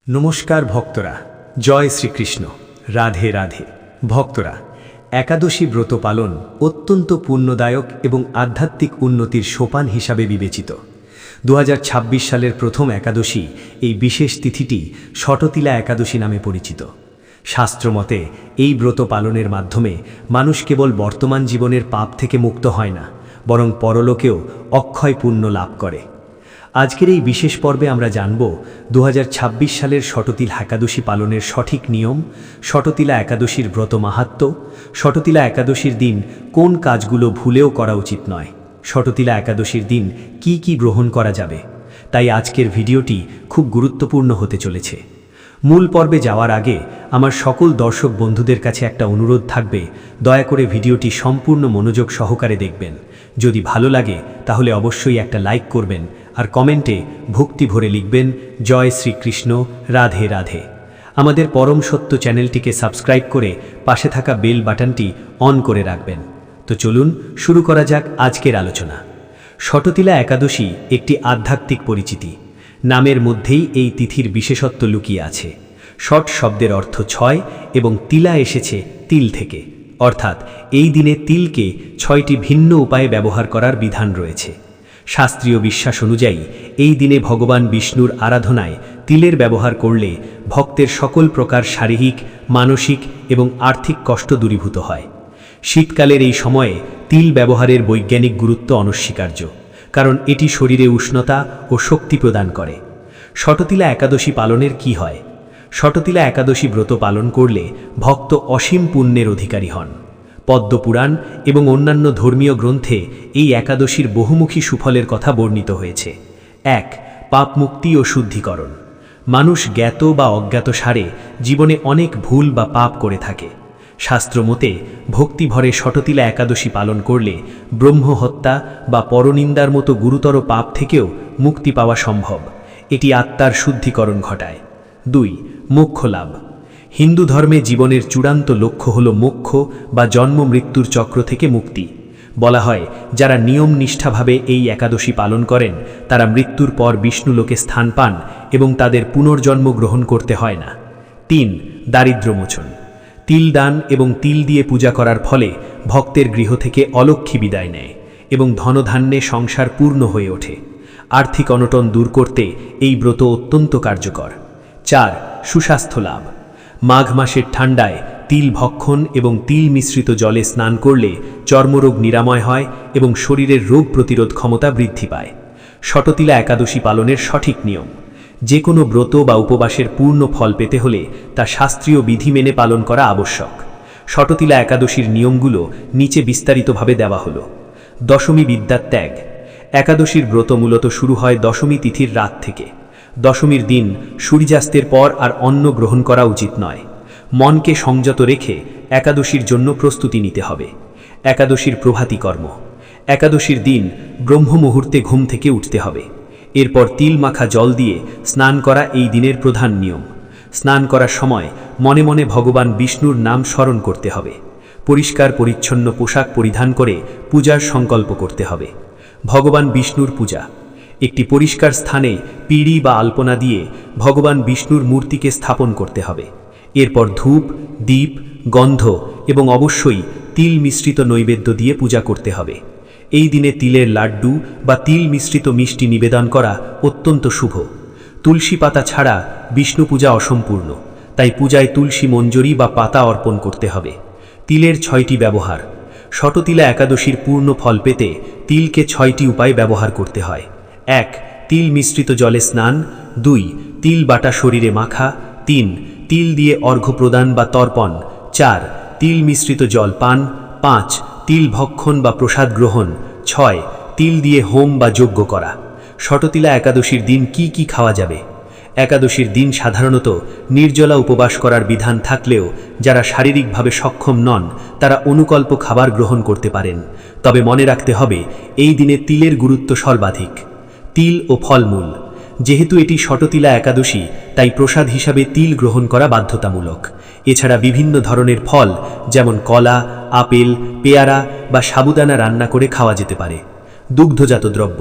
নমস্কার ভক্তরা, জয় শ্রীকৃষ্ণ, রাধে রাধে। ভক্তরা, একাদশী ব্রত পালন অত্যন্ত পুণ্যদায়ক এবং আধ্যাত্মিক উন্নতির সোপান হিসাবে বিবেচিত। 2026 সালের প্রথম একাদশী এই বিশেষ তিথিটি ষটতিলা একাদশী নামে পরিচিত। শাস্ত্রমতে এই ব্রত পালনের মাধ্যমে মানুষ কেবল বর্তমান জীবনের পাপ থেকে মুক্ত হয় না, বরং পরলোকেও অক্ষয় পুণ্য লাভ করে। আজকের এই বিশেষ পর্বে আমরা জানব 2026 সালের ষটতিলা একাদশী পালনের সঠিক নিয়ম, ষটতিলা একাদশীর ব্রত মাহাত্ম্য, ষটতিলা একাদশীর দিন কোন কাজগুলো ভুলেও করা উচিত নয়, ষটতিলা একাদশীর দিন কি কি গ্রহণ করা যাবে। তাই আজকের ভিডিওটি খুব গুরুত্বপূর্ণ হতে চলেছে। মূল পর্বে যাওয়ার আগে আমার সকল দর্শক বন্ধুদের কাছে একটা অনুরোধ থাকবে, দয়া করে ভিডিওটি সম্পূর্ণ মনোযোগ সহকারে দেখবেন। যদি ভালো লাগে তাহলে অবশ্যই একটা লাইক করবেন আর কমেন্টে ভক্তি ভরে লিখবেন জয় শ্রীকৃষ্ণ, রাধে রাধে। আমাদের পরম সত্য চ্যানেলটিকে সাবস্ক্রাইব করে পাশে থাকা বেল বাটনটি অন করে রাখবেন। তো চলুন শুরু করা যাক আজকের আলোচনা। ষটতিলা একাদশী একটি আধ্যাত্মিক পরিচিতি। নামের মধ্যেই এই তিথির বিশেষত্ব লুকিয়ে আছে। ষট শব্দের অর্থ 6 এবং তিলা এসেছে তিল থেকে, অর্থাৎ এই দিনে তিলকে 6টি ভিন্ন উপায়ে ব্যবহার করার বিধান রয়েছে। শাস্ত্রীয় বিশ্বাস অনুযায়ী এই দিনে ভগবান বিষ্ণুর আরাধনায় তিলের ব্যবহার করলে ভক্তের সকল প্রকার শারীরিক, মানসিক এবং আর্থিক কষ্ট দূরীভূত হয়। শীতকালের এই সময়ে তিল ব্যবহারের বৈজ্ঞানিক গুরুত্ব অনস্বীকার্য, কারণ এটি শরীরে উষ্ণতা ও শক্তি প্রদান করে। ষটতিলা একাদশী পালনের কি হয়? ষটতিলা একাদশী ব্রত পালন করলে ভক্ত অসীম পুণ্যের অধিকারী হন। পদ্মপুরাণ এবং অন্যান্য ধর্মীয় গ্রন্থে এই একাদশীর বহুমুখী সুফলের কথা বর্ণিত হয়েছে। 1. পাপ মুক্তি ও শুদ্ধিকরণ। মানুষ জ্ঞাত বা অজ্ঞাত সারে জীবনে অনেক ভুল বা পাপ করে থাকে। শাস্ত্রমতে ভক্তিভরে ষটতিলা একাদশী পালন করলে ব্রহ্মহত্যা বা পরনিন্দার মতো গুরুতর পাপ থেকেও মুক্তি পাওয়া সম্ভব। এটি আত্মার শুদ্ধিকরণ ঘটায়। 2. মোক্ষ লাভ। হিন্দু ধর্মে জীবনের চূড়ান্ত লক্ষ্য হল মোক্ষ বা জন্ম মৃত্যুর চক্র থেকে মুক্তি। বলা হয়, যারা নিয়ম নিষ্ঠাভাবে এই একাদশী পালন করেন তারা মৃত্যুর পর বিষ্ণুলোকে স্থান পান এবং তাদের পুনর্জন্ম গ্রহণ করতে হয় না। 3. দারিদ্র্যমোচন। তিল দান এবং তিল দিয়ে পূজা করার ফলে ভক্তের গৃহ থেকে অলক্ষ্মী বিদায় নেয় এবং ধনধান্যে সংসার পূর্ণ হয়ে ওঠে। আর্থিক অনটন দূর করতে এই ব্রত অত্যন্ত কার্যকর। 4. সুস্বাস্থ্য লাভ। মাঘ মাসের ঠান্ডায় তিল ভক্ষণ এবং তিল মিশ্রিত জলে স্নান করলে চর্মরোগ নিরাময় হয় এবং শরীরের রোগ প্রতিরোধ ক্ষমতা বৃদ্ধি পায়। ষটতিলা একাদশী পালনের সঠিক নিয়ম। যে কোনো ব্রত বা উপবাসের পূর্ণ ফল পেতে হলে তা শাস্ত্রীয় বিধি মেনে পালন করা আবশ্যক। ষটতিলা একাদশীর নিয়মগুলো নিচে বিস্তারিতভাবে দেওয়া হলো। দশমী বিদ্যার ত্যাগ। একাদশীর ব্রত মূলত শুরু হয় দশমী তিথির রাত থেকে। দশমীর দিন সূর্যাস্তের পর আর অন্ন গ্রহণ করা উচিত নয়। মনকে সংযত রেখে একাদশীর জন্য প্রস্তুতি নিতে হবে। একাদশীর প্রভাতী কর্ম। একাদশীর দিন ব্রহ্ম মুহূর্তে ঘুম থেকে উঠতে হবে। এরপর তিল মাখা জল দিয়ে স্নান করা এই দিনের প্রধান নিয়ম। স্নান করার সময় মনে মনে ভগবান বিষ্ণুর নাম স্মরণ করতে হবে। পরিষ্কার পরিচ্ছন্ন পোশাক পরিধান করে পূজার সংকল্প করতে হবে। ভগবান বিষ্ণুর পূজা। একটি পরিষ্কার স্থানে পিঁড়ি বা আলপনা দিয়ে ভগবান বিষ্ণুর মূর্তিকে স্থাপন করতে হবে। এরপর ধূপ, দীপ, গন্ধ এবং অবশ্যই তিল মিশ্রিত নৈবেদ্য দিয়ে পূজা করতে হবে। এই দিনে তিলের লাড্ডু বা তিল মিশ্রিত মিষ্টি নিবেদন করা অত্যন্ত শুভ। তুলসী পাতা ছাড়া বিষ্ণু পূজা অসম্পূর্ণ, তাই পূজায় তুলসী মঞ্জরি বা পাতা অর্পণ করতে হবে। তিলের 6টি ব্যবহার। ষটতিলা একাদশীর পূর্ণ ফল পেতে তিলকে 6টি উপায় ব্যবহার করতে হয়। 1. তিল মিশ্রিত জলে স্নান। 2. তিল বাটা শরীরে মাখা। 3. তিল দিয়ে অর্ঘ্য প্রদান বা তর্পণ। 4. তিল মিশ্রিত জল পান। 5. তিল ভক্ষণ বা প্রসাদ গ্রহণ। 6. তিল দিয়ে হোম বা যজ্ঞ করা। ষটতিলা একাদশীর দিন কি কি খাওয়া যাবে? একাদশীর দিন সাধারণত নির্জলা উপবাস করার বিধান থাকলেও যারা শারীরিকভাবে সক্ষম নন তারা অনুকল্প খাবার গ্রহণ করতে পারেন। তবে মনে রাখতে হবে, এই দিনে তিলের গুরুত্ব সর্বাধিক। তিল ও ফলমূল। যেহেতু এটি ষটতিলা একাদশী, তাই প্রসাদ হিসাবে তিল গ্রহণ করা বাধ্যতামূলক। এছাড়া বিভিন্ন ধরনের ফল যেমন কলা, আপেল, পেয়ারা বা সাবুদানা রান্না করে খাওয়া যেতে পারে। দুগ্ধজাত দ্রব্য।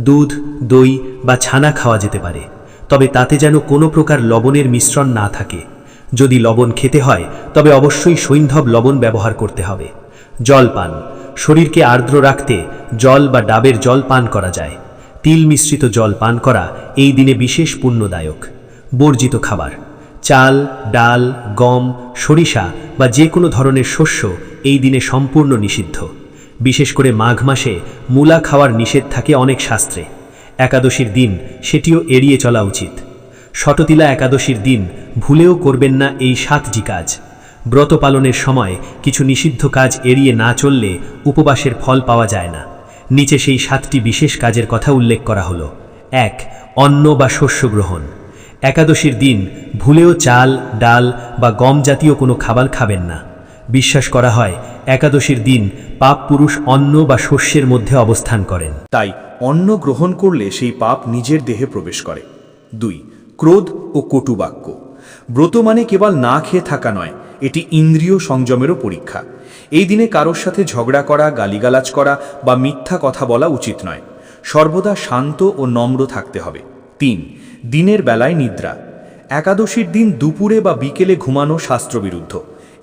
দুধ, দই বা ছানা খাওয়া যেতে পারে। তবে তাতে যেন কোনো প্রকার লবণের মিশ্রণ না থাকে। যদি লবণ খেতে হয় তবে অবশ্যই সৈন্ধব লবণ ব্যবহার করতে হবে। জলপান, শরীরকে আর্দ্র রাখতে জল বা ডাবের জল পান করা যায়। তিল মিশ্রিত জল পান করা এই দিনে বিশেষ পুণ্যদায়ক। বর্জিত খাবার, চাল, ডাল, গম, সরিষা বা যে কোনো ধরনের শস্য এই দিনে সম্পূর্ণ নিষিদ্ধ। বিশেষ করে মাঘ মাসে মূলা খাওয়ার নিষেধ থাকে অনেক শাস্ত্রে। একাদশীর দিন সেটিও এড়িয়ে চলা উচিত। শততিলা একাদশীর দিন ভুলেও করবেন না এই 7টি কাজ। ব্রত পালনের সময় কিছু নিষিদ্ধ কাজ এড়িয়ে না চললে উপবাসের ফল পাওয়া যায় না। নিচে সেই 7টি বিশেষ কাজের কথা উল্লেখ করা হলো। 1. অন্ন বা শস্য গ্রহণ। একাদশীর দিন ভুলেও চাল, ডাল বা গম জাতীয় কোনো খাবার খাবেন না। বিশ্বাস করা হয় একাদশীর দিন পাপ পুরুষ অন্ন বা শস্যের মধ্যে অবস্থান করেন, তাই অন্ন গ্রহণ করলে সেই পাপ নিজের দেহে প্রবেশ করে। 2. ক্রোধ ও কটু বাক্য। ব্রত মানে কেবল না খেয়ে থাকা নয়, এটি ইন্দ্রিয় সংযমেরও পরীক্ষা। এই দিনে কারোর সাথে ঝগড়া করা, গালিগালাজ করা বা মিথ্যা কথা বলা উচিত নয়। সর্বদা শান্ত ও নম্র থাকতে হবে। 3. দিনের বেলায় নিদ্রা। একাদশীর দিন দুপুরে বা বিকেলে ঘুমানো শাস্ত্রবিরুদ্ধ।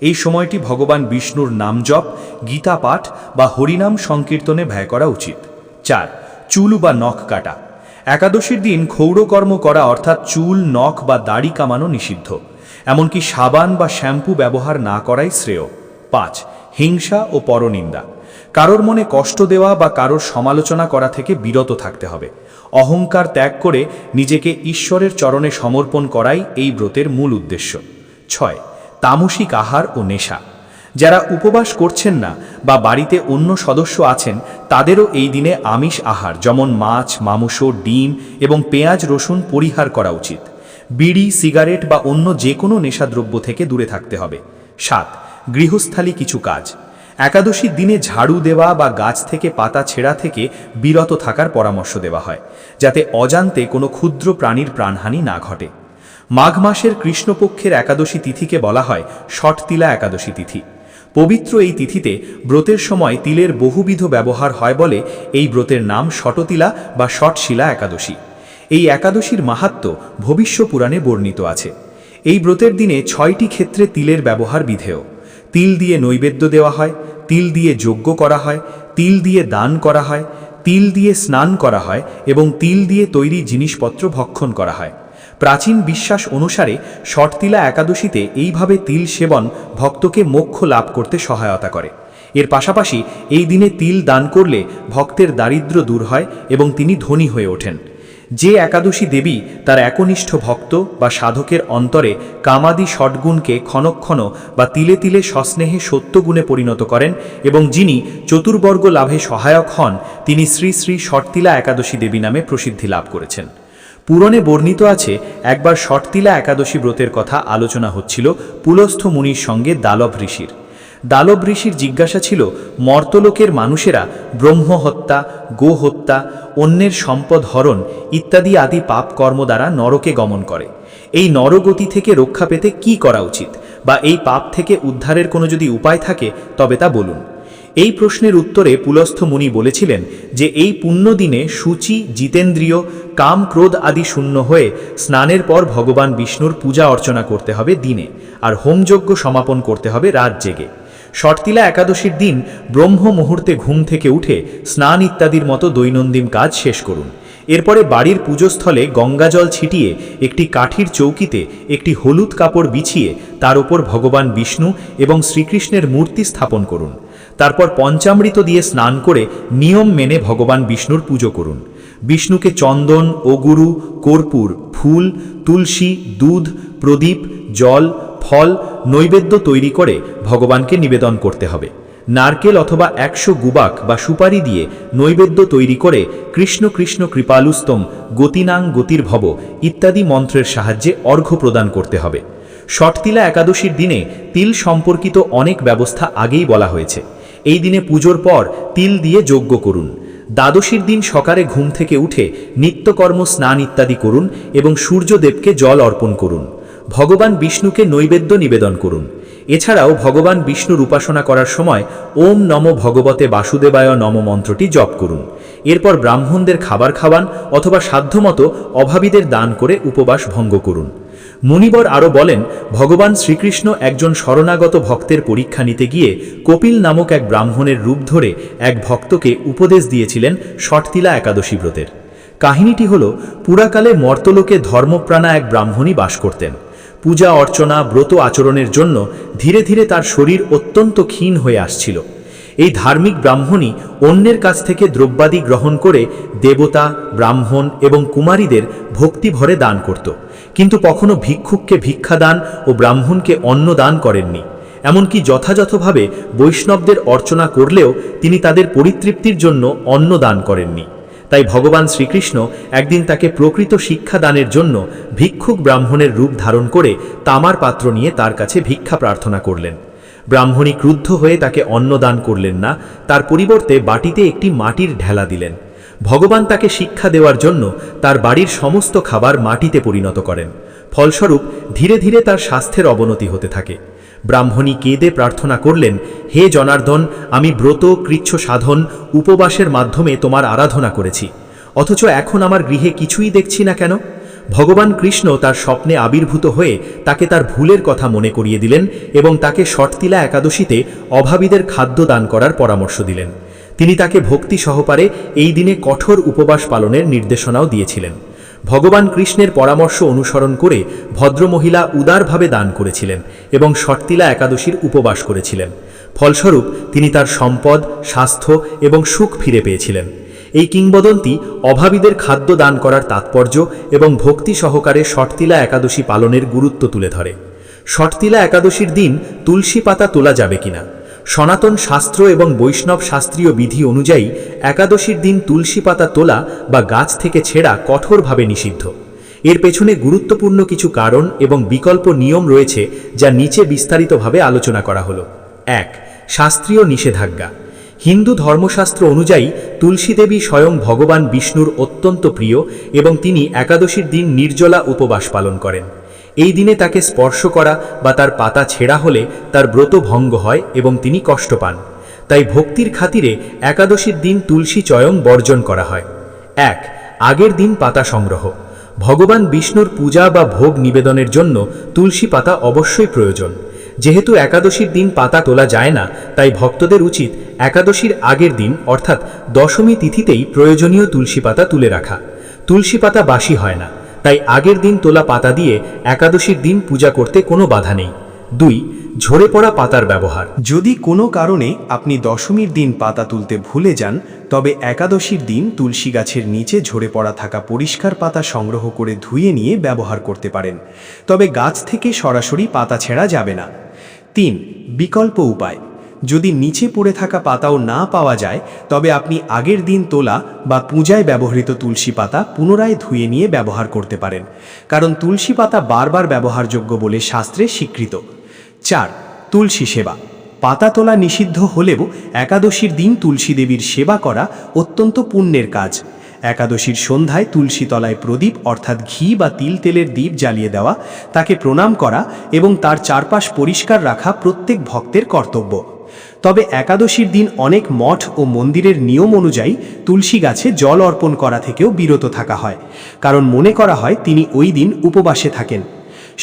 এই সময়টি ভগবান বিষ্ণুর নাম জপ, গীতা পাঠ বা হরিনাম সংকীর্তনে ব্যয় করা উচিত। 4. চুল বা নখ কাটা। একাদশীর দিন ক্ষৌরকর্ম করা অর্থাৎ চুল, নখ বা দাড়ি কামানো নিষিদ্ধ। এমনকি সাবান বা শ্যাম্পু ব্যবহার না করাই শ্রেয়। 5. হিংসা ও পরনিন্দা। কারোর মনে কষ্ট দেওয়া বা কারোর সমালোচনা করা থেকে বিরত থাকতে হবে। অহংকার ত্যাগ করে নিজেকে ঈশ্বরের চরণে সমর্পণ করাই এই ব্রতের মূল উদ্দেশ্য। 6. তামসিক আহার ও নেশা। যারা উপবাস করছেন না বা বাড়িতে অন্য সদস্য আছেন তাদেরও এই দিনে আমিষ আহার যেমন মাছ, মাংস, ডিম এবং পেঁয়াজ রসুন পরিহার করা উচিত। বিড়ি, সিগারেট বা অন্য যে কোনো নেশাদ্রব্য থেকে দূরে থাকতে হবে। 7. গৃহস্থালী কিছু কাজ। একাদশীর দিনে ঝাড়ু দেওয়া বা গাছ থেকে পাতা ছেঁড়া থেকে বিরত থাকার পরামর্শ দেওয়া হয়, যাতে অজান্তে কোনো ক্ষুদ্র প্রাণীর প্রাণহানি না ঘটে। মাঘ মাসের কৃষ্ণপক্ষের একাদশী তিথিকে বলা হয় শততিলা একাদশী তিথি। পবিত্র এই তিথিতে ব্রতের সময় তিলের বহুবিধ ব্যবহার হয় বলে এই ব্রতের নাম শততিলা বা শটশিলা একাদশী। এই একাদশীর মাহাত্ম্য ভবিষ্য পুরাণে বর্ণিত আছে। এই ব্রতের দিনে 6টি ক্ষেত্রে তিলের ব্যবহার বিধেয়। তিল দিয়ে নৈবেদ্য দেওয়া হয়, তিল দিয়ে যজ্ঞ করা হয়, তিল দিয়ে দান করা হয়, তিল দিয়ে স্নান করা হয় এবং তিল দিয়ে তৈরি জিনিসপত্র ভক্ষণ করা হয়। প্রাচীন বিশ্বাস অনুসারে শততিলা একাদশীতে এইভাবে তিল সেবন ভক্তকে মোক্ষ লাভ করতে সহায়তা করে। এর পাশাপাশি এই দিনে তিল দান করলে ভক্তের দারিদ্র্য দূর হয় এবং তিনি ধনী হয়ে ওঠেন। যে একাদশী দেবী তার একনিষ্ঠ ভক্ত বা সাধকের অন্তরে কামাদি ষটগুণকে ক্ষণক্ষণ বা তিলে তিলে সস্নেহে সত্যগুণে পরিণত করেন এবং যিনি চতুর্বর্গ লাভে সহায়ক হন তিনি শ্রী শ্রী শততিলা একাদশী দেবী নামে প্রসিদ্ধি লাভ করেছেন। পুরাণে বর্ণিত আছে একবার শততিলা একাদশী ব্রতের কথা আলোচনা হচ্ছিল পুলস্থ মুনির সঙ্গে দালভ ঋষির। দালভ ঋষির জিজ্ঞাসা ছিল, মর্তলোকের মানুষেরা ব্রহ্ম হত্যা, গো হত্যা, অন্যের সম্পদ হরণ ইত্যাদি আদি পাপ কর্ম দ্বারা নরকে গমন করে। এই নরগতি থেকে রক্ষা পেতে কি করা উচিত, বা এই পাপ থেকে উদ্ধারের কোনো যদি উপায় থাকে তবে তা বলুন। এই প্রশ্নের উত্তরে পুলস্থ মুনি বলেছিলেন যে এই পুণ্যদিনে সূচি, জিতেন্দ্রিয়, কাম, ক্রোধ আদি শূন্য হয়ে স্নানের পর ভগবান বিষ্ণুর পূজা অর্চনা করতে হবে দিনে, আর হোমযজ্ঞ সমাপন করতে হবে রাত জেগে। শততিলা একাদশীর দিন ব্রহ্ম মুহূর্তে ঘুম থেকে উঠে স্নান ইত্যাদির মতো দৈনন্দিন কাজ শেষ করুন। এরপরে বাড়ির পুজোস্থলে গঙ্গাজল ছিটিয়ে একটি কাঠির চৌকিতে একটি হলুদ কাপড় বিছিয়ে তার উপর ভগবান বিষ্ণু এবং শ্রীকৃষ্ণের মূর্তি স্থাপন করুন। তারপর পঞ্চামৃত দিয়ে স্নান করে নিয়ম মেনে ভগবান বিষ্ণুর পুজো করুন। বিষ্ণুকে চন্দন, অগুরু, কর্পূর, ফুল, তুলসী, দুধ, প্রদীপ, জল, ফল, নৈবেদ্য তৈরি করে ভগবানকে নিবেদন করতে হবে। নারকেল অথবা 100 গুবাক বা সুপারি দিয়ে নৈবেদ্য তৈরি করে কৃষ্ণ কৃষ্ণ কৃপালুস্তম গতিনাং গতির্ভব ইত্যাদি মন্ত্রের সাহায্যে অর্ঘ্য প্রদান করতে হবে। শততিলা একাদশীর দিনে তিল সম্পর্কিত অনেক ব্যবস্থা আগেই বলা হয়েছে। এই দিনে পুজোর পর তিল দিয়ে যজ্ঞ করুন। দ্বাদশীর দিন সকালে ঘুম থেকে উঠে নিত্যকর্ম স্নান ইত্যাদি করুন এবং সূর্যদেবকে জল অর্পণ করুন। ভগবান বিষ্ণুকে নৈবেদ্য নিবেদন করুন। এছাড়াও ভগবান বিষ্ণুর উপাসনা করার সময় ওম নমো ভগবতে বাসুদেবায় নম মন্ত্রটি জপ করুন। এরপর ব্রাহ্মণদের খাবার খাওয়ান অথবা সাধ্যমতো অভাবীদের দান করে উপবাস ভঙ্গ করুন। মুনিবর আরও বলেন, ভগবান শ্রীকৃষ্ণ একজন শরণাগত ভক্তের পরীক্ষা নিতে গিয়ে কপিল নামক এক ব্রাহ্মণের রূপ ধরে এক ভক্তকে উপদেশ দিয়েছিলেন ষটতিলা একাদশী ব্রতের। কাহিনীটি হল, পুরাকালে মর্তলোকে ধর্মপ্রাণা এক ব্রাহ্মণী বাস করতেন। পূজা অর্চনা ব্রত আচরণের জন্য ধীরে ধীরে তার শরীর অত্যন্ত ক্ষীণ হয়ে আসছিল। এই ধার্মিক ব্রাহ্মণী অন্যের কাছ থেকে দ্রব্যাদি গ্রহণ করে দেবতা, ব্রাহ্মণ এবং কুমারীদের ভক্তি ভরে দান করত, কিন্তু কখনো ভিক্ষুককে ভিক্ষাদান ও ব্রাহ্মণকে অন্ন দান করেননি। এমনকি যথাযথভাবে বৈষ্ণবদের অর্চনা করলেও তিনি তাদের পরিতৃপ্তির জন্য অন্ন দান করেননি। তাই ভগবান শ্রীকৃষ্ণ একদিন তাকে প্রকৃত শিক্ষা দানের জন্য ভিক্ষুক ব্রাহ্মণের রূপ ধারণ করে তামার পাত্র নিয়ে তার কাছে ভিক্ষা প্রার্থনা করলেন। ব্রাহ্মণী ক্রুদ্ধ হয়ে তাকে অন্ন দান করলেন না, তার পরিবর্তে বাটিতে একটি মাটির ঢেলা দিলেন। ভগবান তাকে শিক্ষা দেওয়ার জন্য তার বাড়ির সমস্ত খাবার মাটিতে পরিণত করেন। ফলস্বরূপ ধীরে ধীরে তার স্বাস্থ্যের অবনতি হতে থাকে। ব্রাহ্মণী কেঁদে প্রার্থনা করলেন, হে জনার্দন, আমি ব্রত, কৃচ্ছ সাধন, উপবাসের মাধ্যমে তোমার আরাধনা করেছি, অথচ এখন আমার গৃহে কিছুই দেখছি না কেন? ভগবান কৃষ্ণ তার স্বপ্নে আবির্ভূত হয়ে তাকে তার ভুলের কথা মনে করিয়ে দিলেন এবং তাকে ষটতিলা একাদশীতে অভাবীদের খাদ্য দান করার পরামর্শ দিলেন। তিনি তাকে ভক্তি সহকারে এই দিনে কঠোর উপবাস পালনের নির্দেশনাও দিয়েছিলেন। ভগবান কৃষ্ণের পরামর্শ অনুসরণ করে ভদ্রমহিলা উদারভাবে দান করেছিলেন এবং ষটতিলা একাদশীর উপবাস করেছিলেন। ফলস্বরূপ তিনি তার সম্পদ, স্বাস্থ্য এবং সুখ ফিরে পেয়েছিলেন। এই কিংবদন্তি অভাবীদের খাদ্য দান করার তাৎপর্য এবং ভক্তি সহকারে ষটতিলা একাদশী পালনের গুরুত্ব তুলে ধরে। ষটতিলা একাদশীর দিন তুলসী পাতা তোলা যাবে কিনা? সনাতন শাস্ত্র এবং বৈষ্ণব শাস্ত্রীয় বিধি অনুযায়ী একাদশীর দিন তুলসী পাতা তোলা বা গাছ থেকে ছেঁড়া কঠোরভাবে নিষিদ্ধ। এর পেছনে গুরুত্বপূর্ণ কিছু কারণ এবং বিকল্প নিয়ম রয়েছে, যা নিচে বিস্তারিতভাবে আলোচনা করা হলো। 1. শাস্ত্রীয় নিষেধাজ্ঞা। হিন্দু ধর্মশাস্ত্র অনুযায়ী তুলসী দেবী স্বয়ং ভগবান বিষ্ণুর অত্যন্ত প্রিয় এবং তিনি একাদশীর দিন নির্জলা উপবাস পালন করেন। এই দিনে তাকে স্পর্শ করা বা তার পাতা ছেঁড়া হলে তার ব্রত ভঙ্গ হয় এবং তিনি কষ্ট পান। তাই ভক্তির খাতিরে একাদশীর দিন তুলসী চয়ন বর্জন করা হয়। 1. আগের দিন পাতা সংগ্রহ। ভগবান বিষ্ণুর পূজা বা ভোগ নিবেদনের জন্য তুলসী পাতা অবশ্যই প্রয়োজন। যেহেতু একাদশীর দিন পাতা তোলা যায় না, তাই ভক্তদের উচিত একাদশীর আগের দিন অর্থাৎ দশমী তিথিতেই প্রয়োজনীয় তুলসী পাতা তুলে রাখা। তুলসী পাতা বাসি হয় না, তাই আগের দিন তোলা পাতা দিয়ে একাদশীর দিন পূজা করতে কোনো বাধা নেই। 2. ঝরে পড়া পাতার ব্যবহার। যদি কোনো কারণে আপনি দশমীর দিন পাতা তুলতে ভুলে যান, তবে একাদশীর দিন তুলসী গাছের নিচে ঝরে পড়া থাকা পরিষ্কার পাতা সংগ্রহ করে ধুয়ে নিয়ে ব্যবহার করতে পারেন, তবে গাছ থেকে সরাসরি পাতা ছেঁড়া যাবে না। 3. বিকল্প উপায়। যদি নিচে পড়ে থাকা পাতাও না পাওয়া যায়, তবে আপনি আগের দিন তোলা বা পূজায় ব্যবহৃত তুলসী পাতা পুনরায় ধুয়ে নিয়ে ব্যবহার করতে পারেন, কারণ তুলসী পাতা বারবার ব্যবহারযোগ্য বলে শাস্ত্রে স্বীকৃত। 4. তুলসী সেবা। পাতা তোলা নিষিদ্ধ হলেও একাদশীর দিন তুলসী দেবীর সেবা করা অত্যন্ত পুণ্যের কাজ। একাদশীর সন্ধ্যায় তুলসী তলায় প্রদীপ অর্থাৎ ঘি বা তিল তেলের দীপ জ্বালিয়ে দেওয়া, তাকে প্রণাম করা এবং তার চারপাশ পরিষ্কার রাখা প্রত্যেক ভক্তের কর্তব্য। তবে একাদশীর দিন অনেক মঠ ও মন্দিরের নিয়ম অনুযায়ী তুলসী গাছে জল অর্পণ করা থেকেও বিরত থাকা হয়, কারণ মনে করা হয় তিনি ওই দিন উপবাসে থাকেন।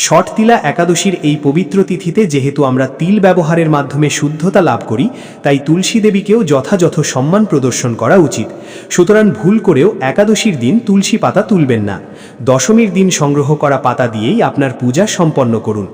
ষটতিলা একাদশীর এই পবিত্র তিথিতে যেহেতু আমরা তিল ব্যবহারের মাধ্যমে শুদ্ধতা লাভ করি, তাই তুলসী দেবীকেও যথাযথ সম্মান প্রদর্শন করা উচিত। সুতরাং ভুল করেও একাদশীর দিন তুলসী পাতা তুলবেন না। দশমীর দিন সংগ্রহ করা পাতা দিয়েই আপনার পূজা সম্পন্ন করুন।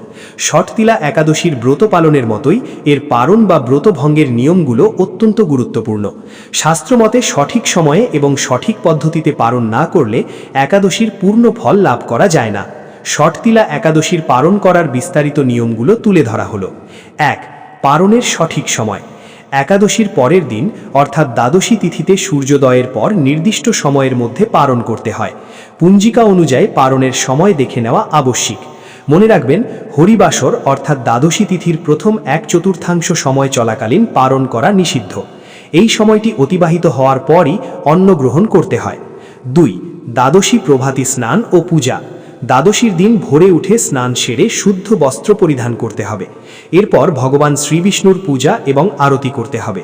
ষটতিলা একাদশীর ব্রত পালনের মতোই এর পারণ বা ব্রত ভঙ্গের নিয়মগুলো অত্যন্ত গুরুত্বপূর্ণ। শাস্ত্রমতে সঠিক সময়ে এবং সঠিক পদ্ধতিতে পালন না করলে একাদশীর পূর্ণ ফল লাভ করা যায় না। ষটতিলা একাদশীর পালন করার বিস্তারিত নিয়মগুলো তুলে ধরা হলো। 1. পালনের সঠিক সময়। একাদশীর পরের দিন অর্থাৎ দ্বাদশী তিথিতে সূর্যোদয়ের পর নির্দিষ্ট সময়ের মধ্যে পালন করতে হয়। পঞ্জিকা অনুযায়ী পালনের সময় দেখে নেওয়া আবশ্যিক। মনে রাখবেন, হরিবাসর অর্থাৎ দ্বাদশী তিথির প্রথম 1/4 সময় চলাকালীন পালন করা নিষিদ্ধ। এই সময়টি অতিবাহিত হওয়ার পরই অন্ন গ্রহণ করতে হয়। 2. দ্বাদশী প্রভাতী স্নান ও পূজা। দ্বাদশীর দিন ভোরে উঠে স্নান সেরে শুদ্ধ বস্ত্র পরিধান করতে হবে। এরপর ভগবান শ্রীবিষ্ণুর পূজা এবং আরতি করতে হবে।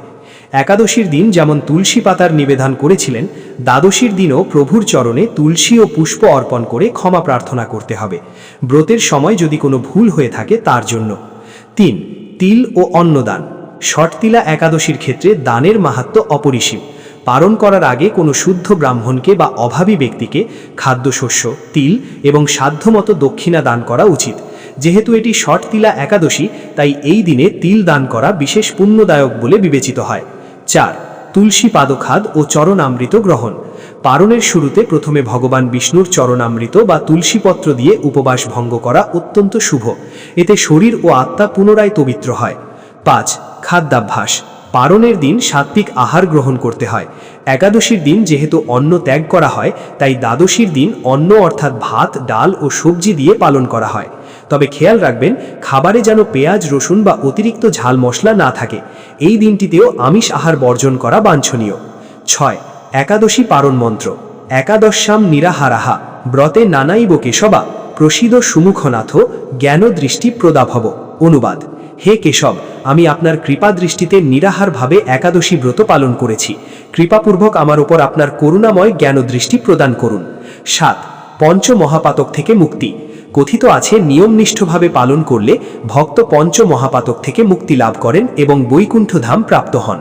একাদশীর দিন যেমন তুলসী পাতার নিবেদন করেছিলেন, দ্বাদশীর দিনও প্রভুর চরণে তুলসী ও পুষ্প অর্পণ করে ক্ষমা প্রার্থনা করতে হবে, ব্রতের সময় যদি কোনো ভুল হয়ে থাকে তার জন্য। 3. তিল ও অন্নদান। ষটতিলা একাদশীর ক্ষেত্রে দানের মাহাত্ম্য অপরিসীম। পালন করার আগে কোনো শুদ্ধ ব্রাহ্মণকে বা অভাবী ব্যক্তিকে খাদ্যশস্য, তিল এবং সাধ্যমতো দক্ষিণা দান করা উচিত। যেহেতু এটি ষটতিলা একাদশী, তাই এই দিনে তিল দান করা বিশেষ পুণ্যদায়ক বলে বিবেচিত হয়। 4. তুলসী পাদখাদ ও চরণামৃত গ্রহণ। পারণের শুরুতে প্রথমে ভগবান বিষ্ণুর চরণামৃত বা তুলসীপত্র দিয়ে উপবাস ভঙ্গ করা অত্যন্ত শুভ। এতে শরীর ও আত্মা পুনরায় পবিত্র হয়। 5. খাদ্যাভ্যাস। পারণের দিন সাত্ত্বিক আহার গ্রহণ করতে হয়। একাদশীর দিন যেহেতু অন্ন ত্যাগ করা হয়, তাই দ্বাদশীর দিন অন্ন অর্থাৎ ভাত, ডাল ও সবজি দিয়ে পালন করা হয়। তবে খেয়াল রাখবেন, খাবারে যেন পেঁয়াজ, রসুন বা অতিরিক্ত ঝাল মশলা না থাকে। এই দিনটিতেও আমিষ আহার বর্জন করা বাঞ্ছনীয়। 6. একাদশী পারণ মন্ত্র। একাদশ্যাম নিরাহারাহা ব্রতে নানাইব কেশবা প্রসিদ সুমুখনাথ জ্ঞান দৃষ্টি প্রদাভব। অনুবাদ: হে কেশব, আমি আপনার কৃপা দৃষ্টিতে নিরাহারভাবে একাদশী ব্রত পালন করেছি। কৃপাপূর্বক আমার উপর আপনার করুণাময় জ্ঞান দৃষ্টি প্রদান করুন। 7. পঞ্চ মহাপাতক থেকে মুক্তি। কথিত আছে, নিয়মনিষ্ঠভাবে পালন করলে ভক্ত পঞ্চ মহাপাতক থেকে মুক্তি লাভ করেন এবং বৈকুণ্ঠ ধাম প্রাপ্ত হন।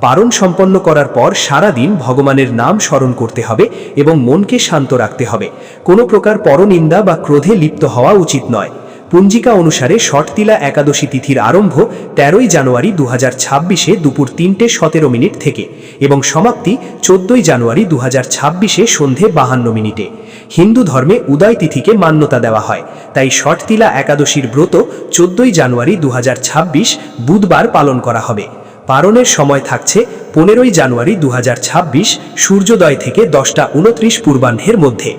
পারণ সম্পন্ন করার পর সারা দিন ভগবানের নাম স্মরণ করতে হবে এবং মনকে শান্ত রাখতে হবে। কোনো প্রকার পরনিন্দা বা ক্রোধে লিপ্ত হওয়া উচিত নয়। পঞ্জিকা অনুসারে ষটতিলা একাদশী তিথির আরম্ভ 13 জানুয়ারি 2026 দুপুর 3:17 থেকে এবং সমাপ্তি 14 জানুয়ারি 2026 সন্ধে 52 মিনিটে। হিন্দু ধর্মে উদয় তিথিকে মান্যতা দেওয়া হয়, তাই ষটতিলা একাদশীর ব্রত 14 জানুয়ারি 2026 বুধবার পালন করা হবে। পারণের সময় থাকছে 15 জানুয়ারি 2026 সূর্যোদয় থেকে 10:29 পূর্বাহ্নের মধ্যে।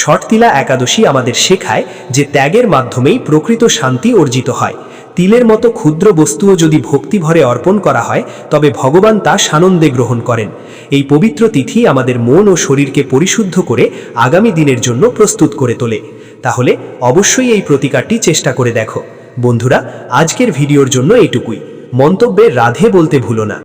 ষটতিলা একাদশী আমাদের শেখায় যে ত্যাগের মাধ্যমেই প্রকৃত শান্তি অর্জিত হয়। তিলের মতো ক্ষুদ্র বস্তুও যদি ভক্তিভরে অর্পণ করা হয়, তবে ভগবান তা সানন্দে গ্রহণ করেন। এই পবিত্র তিথি আমাদের মন ও শরীরকে পরিশুদ্ধ করে আগামী দিনের জন্য প্রস্তুত করে তোলে। তাহলে অবশ্যই এই প্রতিকারটি চেষ্টা করে দেখো। বন্ধুরা, আজকের ভিডিওর জন্য এইটুকুই। মন্তব্যে রাধে বলতে ভুলো না।